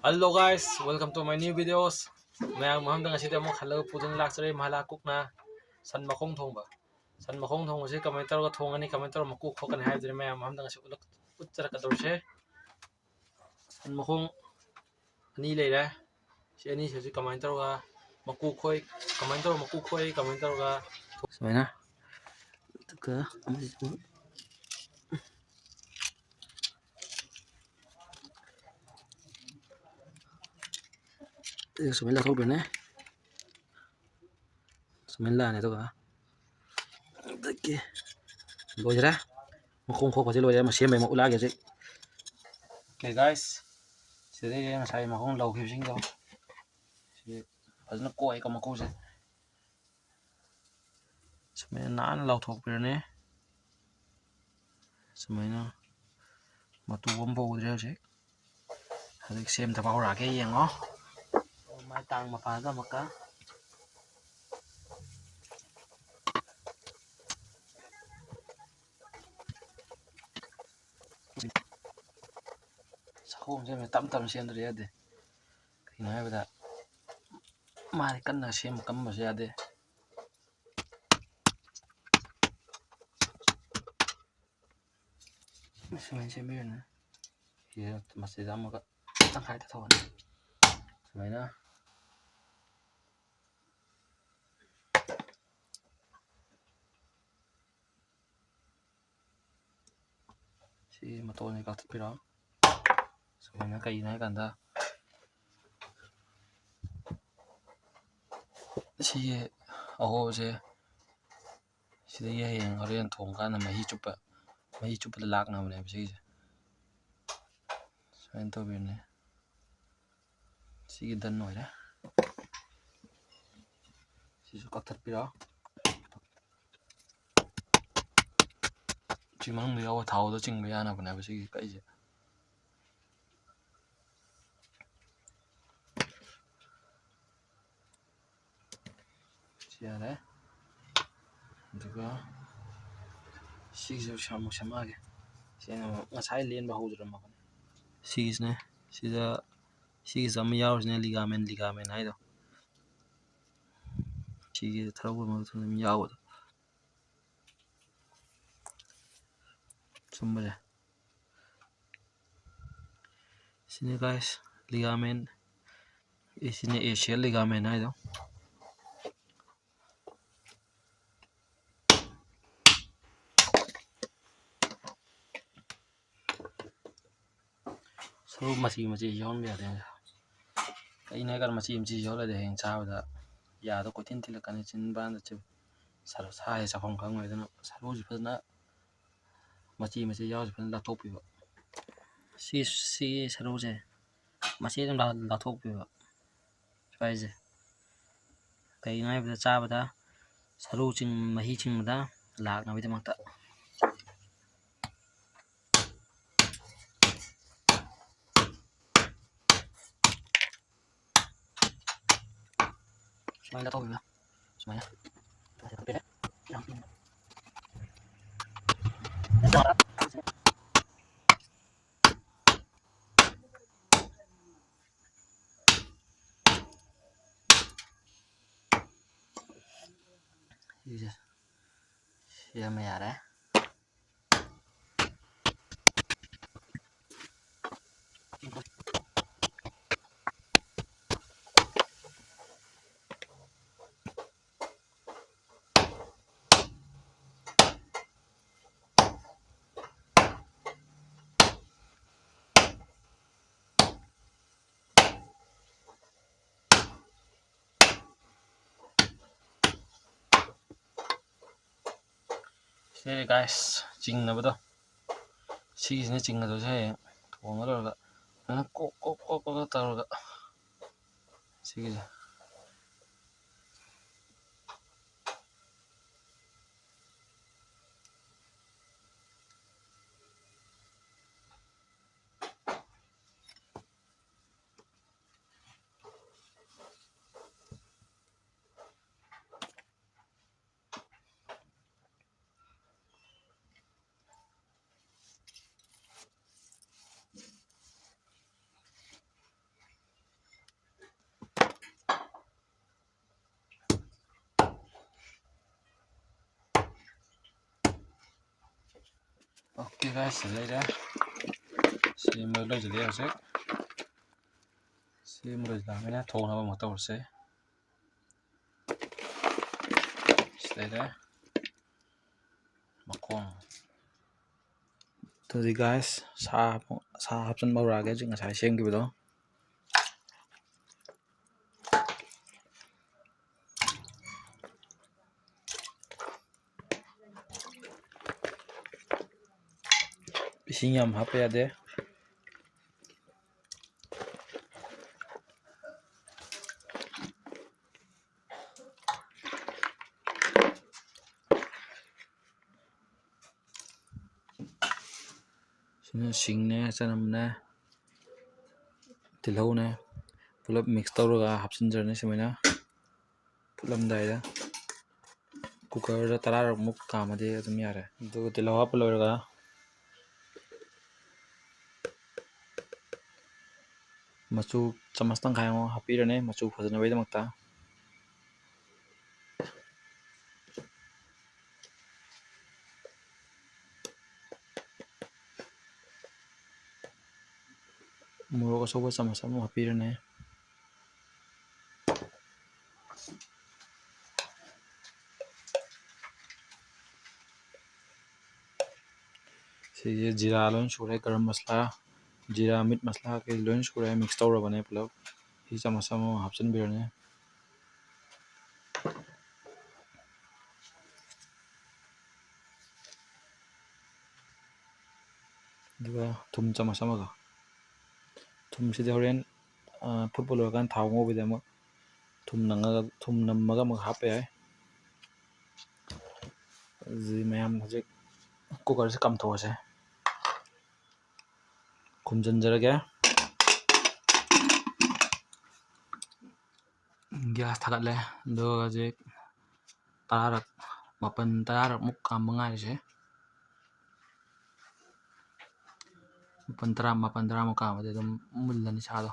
Hello guys, welcome to my new videos. Mayang mahamdang asida mo khalaga pudun laksare mahala kukna san makong thongba. San makong thong ase kamay taro ka thongani kamay taro makuk khokan haidre mayang mahamdang ase ulak uttara ka dorse. San makong ani leira. Si ani se kamay taro ka makuk khoi kamay taro makuk khoi kamay taro ka Semana. Tuka Semana thok bene. Semana này tôi cả. Cái lôi ra. Makong khok pasi lôi ra mà xem mày một ula cái gì. Okay guys. Sẽ đây mà sai makong lâu khiêu sinh đâu. Nó coi có makong gì. Semana nán lâu thok bene. Semana mà tu bom bầu ra chứ. Hãy xem thằng bảo ra cái gì ngó. Mai tăng mà phá ra một cái. Không xem tắm tắm xem rồi đấy. Thì nói bây giờ mai cân là xem cắm vào ra đây. Xem biết nữa. Thì mà sẽ ra một cái tăng khai thật thôi. Vậy đó. Thì mà tôi này có thích cái đó. Rồi nó cây này cần ta. Thì 이제 시대에 어린 동가는 많이 좁아 락 나오네 비지. Sao bên này. Xí đơn nổi đó. Xí có thật cái đó. Chỉ mong người ao thầu đó chừng bây giờ nào bên này xí cái gì. Xí đấy. Được xí sao một xem à kìa. Xí nó sai liền bao giờ mà. Xí này. Xí zam yaw này ligament hay đó. Xí thâu mà thằng yaw đó. Xong rồi. Sini guys, ligament. Sini ACL ligament hay đó. Sâu mà chỉ giòn bây giờ cái này cần mà chỉ giòn là để hình sao đó. Giờ tôi có tin thì là cái này trên ban là chứ. Sao sai sao không có người đó. Sao gì phân đó. Mà chỉ giòn phân là tốt vậy. Si sao gì. Mà chỉ là tốt vậy. Phải gì. Cái này bây giờ cha bây giờ. Sao chừng mà hi chừng mà đó. Lạc nào bây giờ mặc tạ. Semuanya tahu ya, semuanya. Ya merah. Thế guys, chỉnh là bắt đầu. Xí này chỉnh là tôi sẽ thua nó rồi. Nó có tao rồi. Xí gì. Okay guys ꯂꯩꯔꯦ ꯁꯦꯝꯕ ꯂꯣꯏꯁꯤꯜꯂꯦ ꯍꯧꯖꯤꯛ ꯁꯦꯝꯕ ꯂꯣꯏꯁꯤꯜꯂꯛꯑꯕꯅꯤꯅ ꯊꯣꯡꯅꯕ ꯑꯃꯨꯛ ꯇꯧꯔꯁꯦ ꯂꯩꯔꯦ ꯃꯈꯣꯡ ꯑꯗꯨꯗꯤ ꯒꯥꯏꯁ ꯁꯥ ꯍꯥꯞꯆꯤꯟꯕ ꯍꯧꯔꯛꯑꯒꯦ ꯍꯧꯖꯤꯛ ꯉꯁꯥꯏ ꯁꯦꯝꯈꯤꯕꯗꯣ ꯏꯁꯤꯡ ꯌꯥꯝ ꯍꯥꯞꯄ ꯌꯥꯗꯦ ꯁꯤꯅ ꯁꯤꯡꯅꯦ ꯆꯅꯝꯅꯦ ꯇꯤꯜꯍꯧꯅꯦ ꯄꯨꯂꯞ ꯃꯤꯛꯁ ꯇꯧꯔꯒ ꯍꯥꯞꯆꯤꯟꯖꯔꯅꯤ ꯁꯨꯃꯥꯏꯅ ꯐꯨꯠꯂꯝꯗꯥꯏꯗ ꯀꯨꯀꯔꯗ 10-ꯔꯛꯃꯨꯛ ꯀꯥꯝꯃꯗꯤ ꯑꯗꯨꯝ ꯌꯥꯔꯦ ꯑꯗꯨꯒ ꯇꯤꯜꯍꯧ ꯍꯥꯞꯄ ꯂꯣꯏꯔꯒ ꯃꯆꯨ ꯆꯃꯁ ꯇꯪꯈꯥꯏꯃꯨꯛ ꯍꯥꯞꯄꯤꯔꯅꯤ ꯃꯆꯨ ꯐꯖꯅꯕꯒꯤꯗꯃꯛꯇ ꯃꯣꯔꯣꯛ ꯑꯁꯨꯕ ꯆꯃꯁ ꯑꯃ ꯍꯥꯞꯄꯤꯔꯅꯤ ꯁꯤꯁꯦ ꯖꯤꯔꯥ ꯂꯣꯏ ꯁꯨꯔꯦ ꯒꯔꯝ ꯃꯁꯂꯥ ꯖꯤꯔꯥ ꯃꯤꯠ ꯃꯁꯂꯥ ꯀꯩ ꯂꯣꯏ ꯁꯨꯔꯦ ꯃꯤꯛꯁ ꯇꯧꯔꯕꯅꯦ ꯄꯨꯂꯞ ꯁꯤ ꯆꯃꯁ ꯑꯃ ꯍꯥꯞꯆꯤꯟꯕꯤꯔꯅꯤ ꯑꯗꯨꯒ ꯊꯨꯝ ꯆꯃꯁ ꯑꯃꯒ ꯊꯨꯝꯁꯤꯗꯤ ꯍꯣꯔꯦꯟ ꯐꯨꯠꯄ ꯂꯣꯏꯔꯀꯥꯟꯗ ꯊꯥꯎ ꯉꯧꯕꯗ ꯑꯃꯨꯛ ꯊꯨꯝ ꯅꯝꯃꯒ ꯑꯃꯨꯛ ꯍꯥꯞꯄ ꯌꯥꯏ ꯑꯗꯨꯗꯤ ꯃꯌꯥꯝ ꯍꯧꯖꯤꯛ ꯀꯨꯀꯔꯁꯦ ꯀꯥꯝꯊꯣꯛꯑꯁꯦ ꯈꯨꯝꯖꯤꯟꯖꯔꯒꯦ ꯒ꯭ꯌꯥꯁ ꯊꯥꯒꯠꯂꯦ ꯑꯗꯨꯒ ꯍꯧꯖꯤꯛ 10-ꯔꯛ 10-10-ꯔꯛꯃꯨꯛ ꯀꯥꯝꯕ ꯉꯥꯏꯔꯤꯁꯦ 10-10-10-10-ꯃꯨꯛ ꯀꯥꯝꯕꯗꯤ ꯑꯗꯨꯝ ꯃꯨꯜꯂꯅꯤ ꯁꯥꯗꯣ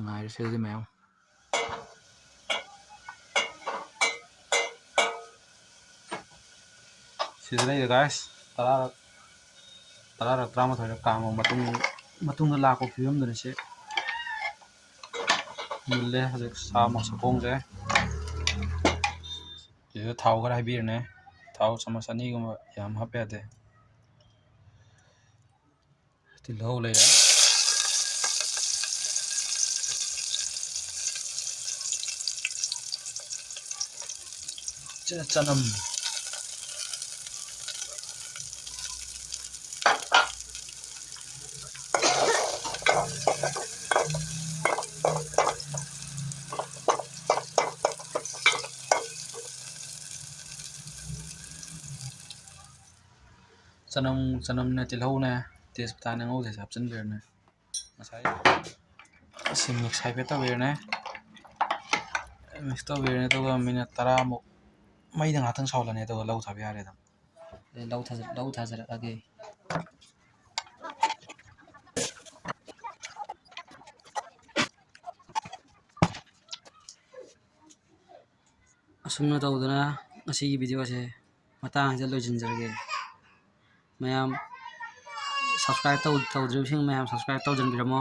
ꯉꯥꯏꯔꯁꯦ ꯑꯗꯨꯗꯤ ꯃꯌꯥꯝ ꯁꯤꯗ ꯂꯩꯔꯦ ꯒꯥꯏꯁ 10-ꯔꯛ 11-ꯔꯛ ꯀꯥꯝꯃ ꯃꯇꯨꯡꯗ ꯂꯥꯛꯄ ꯐꯤꯕꯝꯗꯨꯅꯤ ꯁꯤ ꯃꯨꯜꯂꯦ ꯍꯧꯖꯤꯛ ꯁꯥꯈꯣꯡꯁꯦ ꯁꯤꯗ ꯊꯥꯎ ꯈꯔ ꯍꯩꯕꯤꯔꯅꯤ ꯊꯥꯎ ꯆꯃꯁ 2ꯒꯨꯝꯕ ꯌꯥꯝ ꯍꯥꯞꯄ ꯌꯥꯗꯦ ꯇꯤꯜꯍꯧ ꯂꯩꯔꯦ ꯆꯅꯝ ꯆꯅꯝꯅꯦ ꯇꯤꯜꯍꯧꯅꯦ ꯇꯦꯖꯄꯇꯥꯅꯦ ꯉꯧꯗꯣꯏꯁꯦ ꯍꯥꯞꯆꯤꯟꯕꯤꯔꯅꯤ ꯉꯁꯥꯏ ꯑꯁꯤ ꯃꯤꯛꯁ ꯍꯥꯏꯐꯦꯠ ꯇꯧꯕꯤꯔꯅꯤ ꯃꯤꯛꯁ ꯇꯧꯕꯤꯔꯅꯤ ꯑꯗꯨꯒ ꯃꯤꯅꯠ 10-ꯃꯨꯛ ꯃꯩꯗ ꯉꯥꯛꯇꯪ ꯁꯧꯍꯜꯂꯅꯤ ꯑꯗꯨꯒ ꯂꯧ ꯊꯥꯕ ꯌꯥꯔꯦ ꯑꯗꯨꯝ ꯂꯧ ꯊꯥꯖꯔꯛꯑꯒꯦ ꯑꯁꯨꯝꯅ ꯇꯧꯗꯅ ꯉꯁꯤꯒꯤ ꯚꯤꯗꯤꯑꯣꯁꯦ ꯃꯇꯥꯡ ꯑꯁꯤꯗ ꯂꯣꯏꯁꯤꯟꯖꯔꯒꯦ ꯃꯌꯥꯝ ꯁꯕꯁꯀ꯭ꯔꯥꯏꯕ ꯇꯧꯗ꯭ꯔꯤꯕꯁꯤꯡ ꯃꯌꯥꯝ ꯁꯕꯁꯀ꯭ꯔꯥꯏꯕ ꯇꯧꯁꯤꯟꯕꯤꯔꯝꯃꯣ